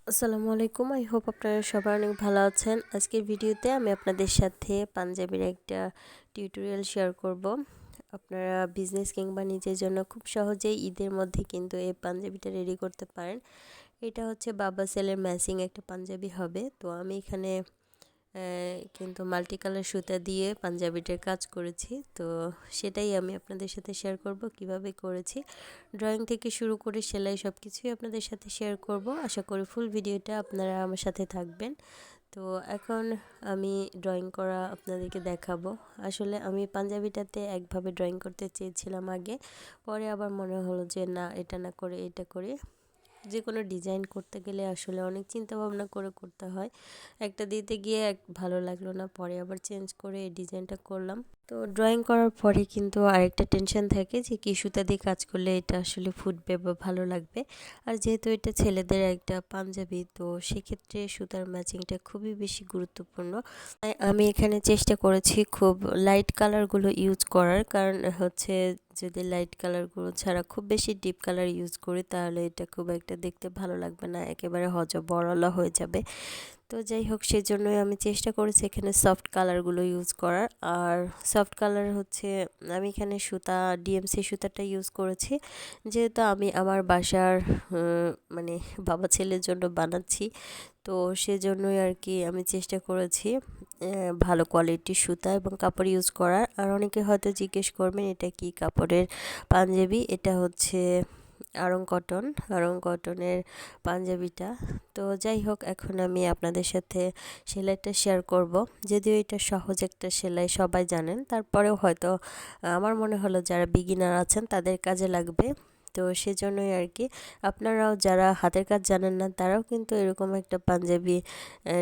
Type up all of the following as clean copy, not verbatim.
আসসালামু আলাইকুম। I hope আপনারা সবাই অনেক ভালো আছেন। আজকের ভিডিওতে আমি আপনাদের সাথে পাঞ্জাবির একটা টিউটোরিয়াল শেয়ার করব। আপনারা বিজনেস কিংবা নিজের জন্য খুব সহজেই ঈদের মধ্যে কিন্তু এই পাঞ্জাবিটা রেডি করতে পারেন। এটা হচ্ছে বাবা সেলের ম্যাচিং একটা পাঞ্জাবি হবে। তো আমি এখানে কিন্তু মাল্টি কালার সুতা দিয়ে পাঞ্জাবিটার কাজ করেছি। তো সেটাই আমি আপনাদের সাথে শেয়ার করব কিভাবে করেছি। ড্রয়িং থেকে শুরু করে সেলাই সব কিছুই আপনাদের সাথে শেয়ার করব। আশা করি ফুল ভিডিওটা আপনারা আমার সাথে থাকবেন। তো এখন আমি ড্রয়িং করা আপনাদেরকে দেখাবো। আসলে আমি পাঞ্জাবিটাতে একভাবে ড্রয়িং করতে চেয়েছিলাম আগে, পরে আবার মনে হলো যে না, এটা না করে এটা করে। যে কোনো ডিজাইন করতে গেলে আসলে অনেক চিন্তা ভাবনা করে করতে হয়। একটা দিতে গিয়ে ভালো লাগলো না, পরে আবার চেঞ্জ করে এই ডিজাইনটা করলাম। তো ড্রয়িং করার পরে কিন্তু আরেকটা টেনশন থাকে যে কি সুতা দিয়ে কাজ করলে এটা আসলে ফুটবে বা ভালো লাগবে। আর যেহেতু এটা ছেলেদের একটা পাঞ্জাবি, তো সেক্ষেত্রে সুতার ম্যাচিংটা খুবই বেশি গুরুত্বপূর্ণ। তাই আমি এখানে চেষ্টা করেছি খুব লাইট কালারগুলো ইউজ করার, কারণ হচ্ছে যদি লাইট কালারগুলো ছাড়া খুব বেশি ডিপ কালার ইউজ করি তাহলে এটা খুব একটা দেখতে ভালো লাগবে না, একেবারে বড়লা হয়ে যাবে। তো যাই হোক, সেজন্যই আমি চেষ্টা করেছি এখানে সফট কালারগুলো ইউজ করার। আর সফট কালার হচ্ছে আমি এখানে সুতা ডিএমসি সুতাটা ইউজ করেছি, যেহেতু আমি আমার বাসার মানে বাবা ছেলের জন্য বানাচ্ছি। তো সেজন্যই আর কি আমি চেষ্টা করেছি ভালো কোয়ালিটির সুতা এবং কাপড় ইউজ করার। আর অনেকে হয়তো জিজ্ঞেস করবেন এটা কি কাপড়ের পাঞ্জাবি। এটা হচ্ছে আড়ং কটনের পাঞ্জাবিটা। তো যাই হোক, এখন আমি আপনাদের সাথে সেলাইটা শেয়ার করব। যদিও এটা সহজ একটা সেলাই, সবাই জানেন, তারপরেও হয়তো আমার মনে হলো যারা বিগিনার আছেন তাদের কাজে লাগবে। তো সেজন্যই আর কি আপনারাও যারা হাতের কাজ জানেন না তারাও কিন্তু এরকম একটা পাঞ্জাবি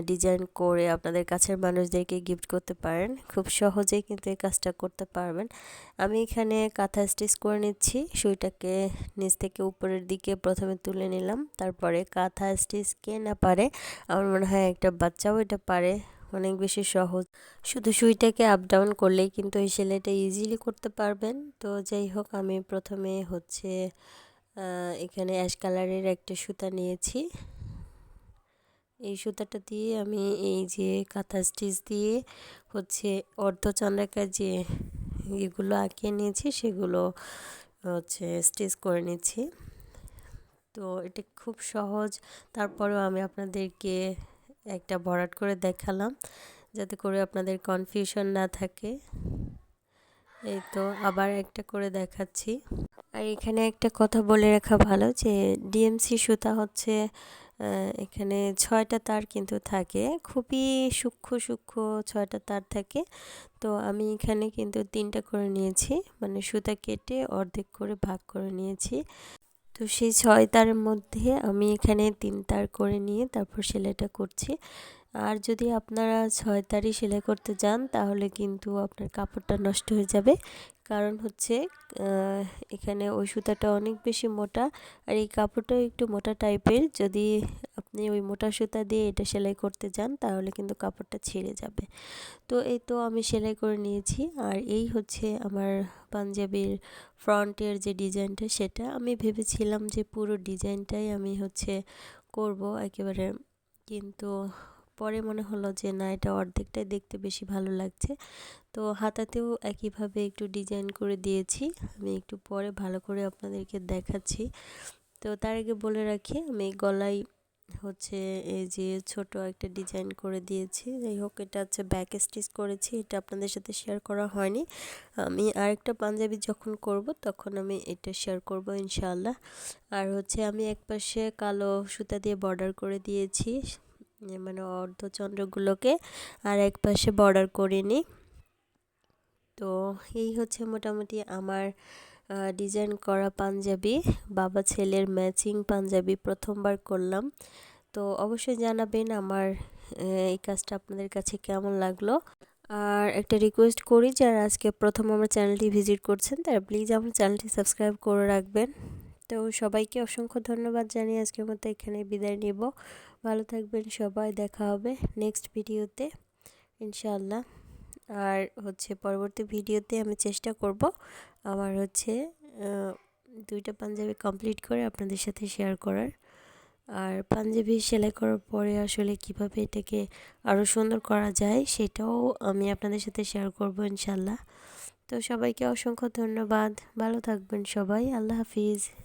ডিজাইন করে আপনাদের কাছের মানুষদেরকে গিফট করতে পারেন। খুব সহজেই কিন্তু এই কাজটা করতে পারবেন। আমি এখানে কাঁথা স্টিচ করে নিচ্ছি। সুইটাকে নিচ থেকে উপরের দিকে প্রথমে তুলে নিলাম, তারপরে কাঁথা স্টিচ কে না পারে, আমার মনে হয় একটা বাচ্চাও এটা পারে। অনেক বেশি সহজ, শুধু সুইটাকে আপ ডাউন করলেই কিন্তু এই সেলাইটা ইজিলি করতে পারবেন। তো যাই হোক, আমি প্রথমে হচ্ছে এখানে অ্যাশ কালারের একটা সুতা নিয়েছি। এই সুতাটা দিয়ে আমি এই যে কাঁথা স্টিচ দিয়ে হচ্ছে অর্ধচন্দ্রাকার যে এগুলো আঁকিয়ে নিয়েছি সেগুলো হচ্ছে স্টিচ করে নিচ্ছি। তো এটা খুব সহজ, তারপরেও আমি আপনাদেরকে একটা ভরাট করে দেখালাম যাতে করে আপনাদের কনফিউশন না থাকে। এই তো আবার একটা করে দেখাচ্ছি। আর এখানে একটা কথা বলে রাখা ভালো যে ডিএমসি সুতা হচ্ছে এখানে 6টা তার কিন্তু থাকে, খুবই সূক্ষ্ম সূক্ষ্ম 6টা তার থাকে। তো আমি এখানে কিন্তু 3টা করে নিয়েছি, মানে সুতা কেটে অর্ধেক করে ভাগ করে নিয়েছি। তো সেই 6 তারের মধ্যে আমি এখানে 3 তার করে নিয়ে তারপর সেলাইটা করছি। আর যদি আপনারা 6 তারই সেলাই করতে যান তাহলে কিন্তু আপনার কাপড়টা নষ্ট হয়ে যাবে, কারণ হচ্ছে এখানে ওই সুতাটা অনেক বেশি মোটা আর এই কাপড়টাও একটু মোটা টাইপের। যদি আপনি ওই মোটা সুতা দিয়ে এটা সেলাই করতে যান তাহলে কিন্তু কাপড়টা ছিঁড়ে যাবে। তো এই তো আমি সেলাই করে নিয়েছি। আর এই হচ্ছে আমার পাঞ্জাবির ফ্রন্টের যে ডিজাইনটা, সেটা আমি ভেবেছিলাম যে পুরো ডিজাইনটাই আমি হচ্ছে করব একেবারে, কিন্তু পরে মনে হলো যে না, এটা অর্ধেকটাই দেখতে বেশি ভালো লাগছে। তো হাতাতেও একইভাবে একটু ডিজাইন করে দিয়েছি, আমি একটু পরে ভালো করে আপনাদেরকে দেখাচ্ছি। তো তার আগে বলে রাখি আমি গলায় হচ্ছে এই যে ছোট একটা ডিজাইন করে দিয়েছি। যাই হোক, এটা হচ্ছে ব্যাক স্টিচ করেছি, এটা আপনাদের সাথে শেয়ার করা হয়নি। আমি আরেকটা পাঞ্জাবি যখন করব তখন আমি এটা শেয়ার করব ইনশাআল্লাহ। আর হচ্ছে আমি একপাশে কালো সুতা দিয়ে বর্ডার করে দিয়েছি, মানে অর্ধচন্দ্রগুলোকে, আর একপাশে বর্ডার করে নিই। তো এই হচ্ছে মোটামুটি আমার ডিজাইন করা পাঞ্জাবি, বাবা ছেলের ম্যাচিং পাঞ্জাবি প্রথমবার করলাম। তো অবশ্যই জানাবেন আমার এই কাজটা আপনাদের কাছে কেমন লাগলো। আর একটা রিকোয়েস্ট করি, যারা আজকে প্রথম আমার চ্যানেলটি ভিজিট করছেন তারা প্লিজ আমার চ্যানেলটি সাবস্ক্রাইব করে রাখবেন। তো সবাইকে অসংখ্য ধন্যবাদ জানিয়ে আজকের মতো এখানে বিদায় নেব। ভালো থাকবেন সবাই, দেখা হবে নেক্সট ভিডিওতে ইনশাআল্লাহ। আর হচ্ছে পরবর্তী ভিডিওতে আমি চেষ্টা করব আমার হচ্ছে 2টা পাঞ্জাবি কমপ্লিট করে আপনাদের সাথে শেয়ার করার। আর পাঞ্জাবি সেলাই করার পরে আসলে কিভাবে এটাকে আরও সুন্দর করা যায় সেটাও আমি আপনাদের সাথে শেয়ার করব ইনশাল্লাহ। তো সবাইকে অসংখ্য ধন্যবাদ, ভালো থাকবেন সবাই, আল্লাহ হাফিজ।